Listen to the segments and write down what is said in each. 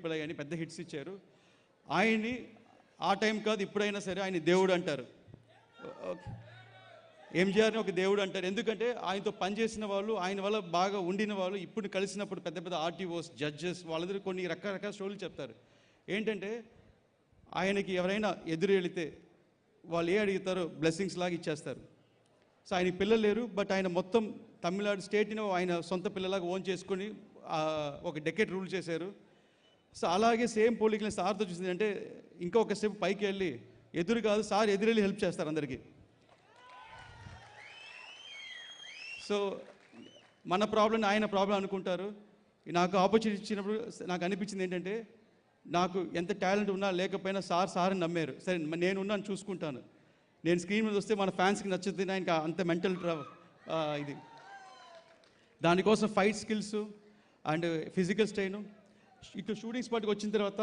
People అని పెద్ద hits ఇచ్చారు. ఆయన్ని ఆ టైం కాదు ఇప్పుడైనా సరే ఆయన దేవుడు అంటారు. ఎంజీఆర్ని ఒక దేవుడు అంటారు. ఎందుకంటే ఆయనతో పనిచేసిన వాళ్ళు, ఆయన వల్ల బాగా ఉండిన వాళ్ళు ఇప్పుడు కలిసినప్పుడు పెద్ద పెద్ద ఆర్టీఓస్, జడ్జెస్ వాళ్ళందరూ కొన్ని రకరకాల స్టోరీలు చెప్తారు. ఏంటంటే ఆయనకి ఎవరైనా ఎదురు వెళితే వాళ్ళు ఏ అడుగుతారో బ్లెస్సింగ్స్ లాగా ఇచ్చేస్తారు. సో ఆయనకి పిల్లలు లేరు, బట్ ఆయన మొత్తం తమిళనాడు స్టేట్ని ఆయన సొంత పిల్లలాగా ఓన్ చేసుకొని ఒక డెకేట్ రూల్ చేశారు. సో అలాగే సేమ్ పోలికలు సార్తో చూసింది అంటే ఇంకొక స్టెప్ పైకి వెళ్ళి ఎదురు కాదు సార్ ఎదురెళ్ళి హెల్ప్ చేస్తారు అందరికీ. సో మన ప్రాబ్లం ఆయన ప్రాబ్లం అనుకుంటారు. నాకు ఆపర్చునిటీ ఇచ్చినప్పుడు నాకు అనిపించింది ఏంటంటే నాకు ఎంత టాలెంట్ ఉన్నా లేకపోయినా సార్ నమ్మారు. సరే నేను ఉన్నాను చూసుకుంటాను, నేను స్క్రీన్ మీద వస్తే మన ఫ్యాన్స్కి నచ్చుతుంది, ఆయనకి అంత మెంటల్ ఇది. దానికోసం fight skills and physical strain. ఇటు షూటింగ్ స్పాట్కి వచ్చిన తర్వాత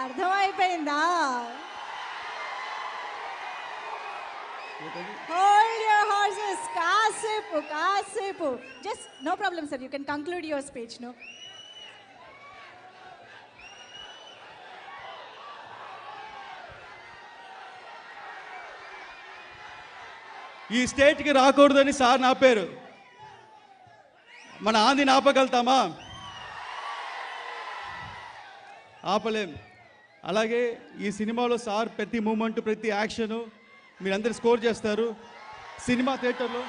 అర్థమైపోయిందా? Hold your horses. కాసేపు. Just no problem, sir. You can conclude your speech, no? ఈ స్టేట్కి రాకూడదని సార్ నాపారు. మన ఆంధ్రని ఆపగలుగుతామా? ఆపలేం. అలాగే ఈ సినిమాలో సార్ ప్రతి మూమెంట్, ప్రతి యాక్షను మీరందరూ స్కోర్ చేస్తారు. సినిమా థియేటర్లో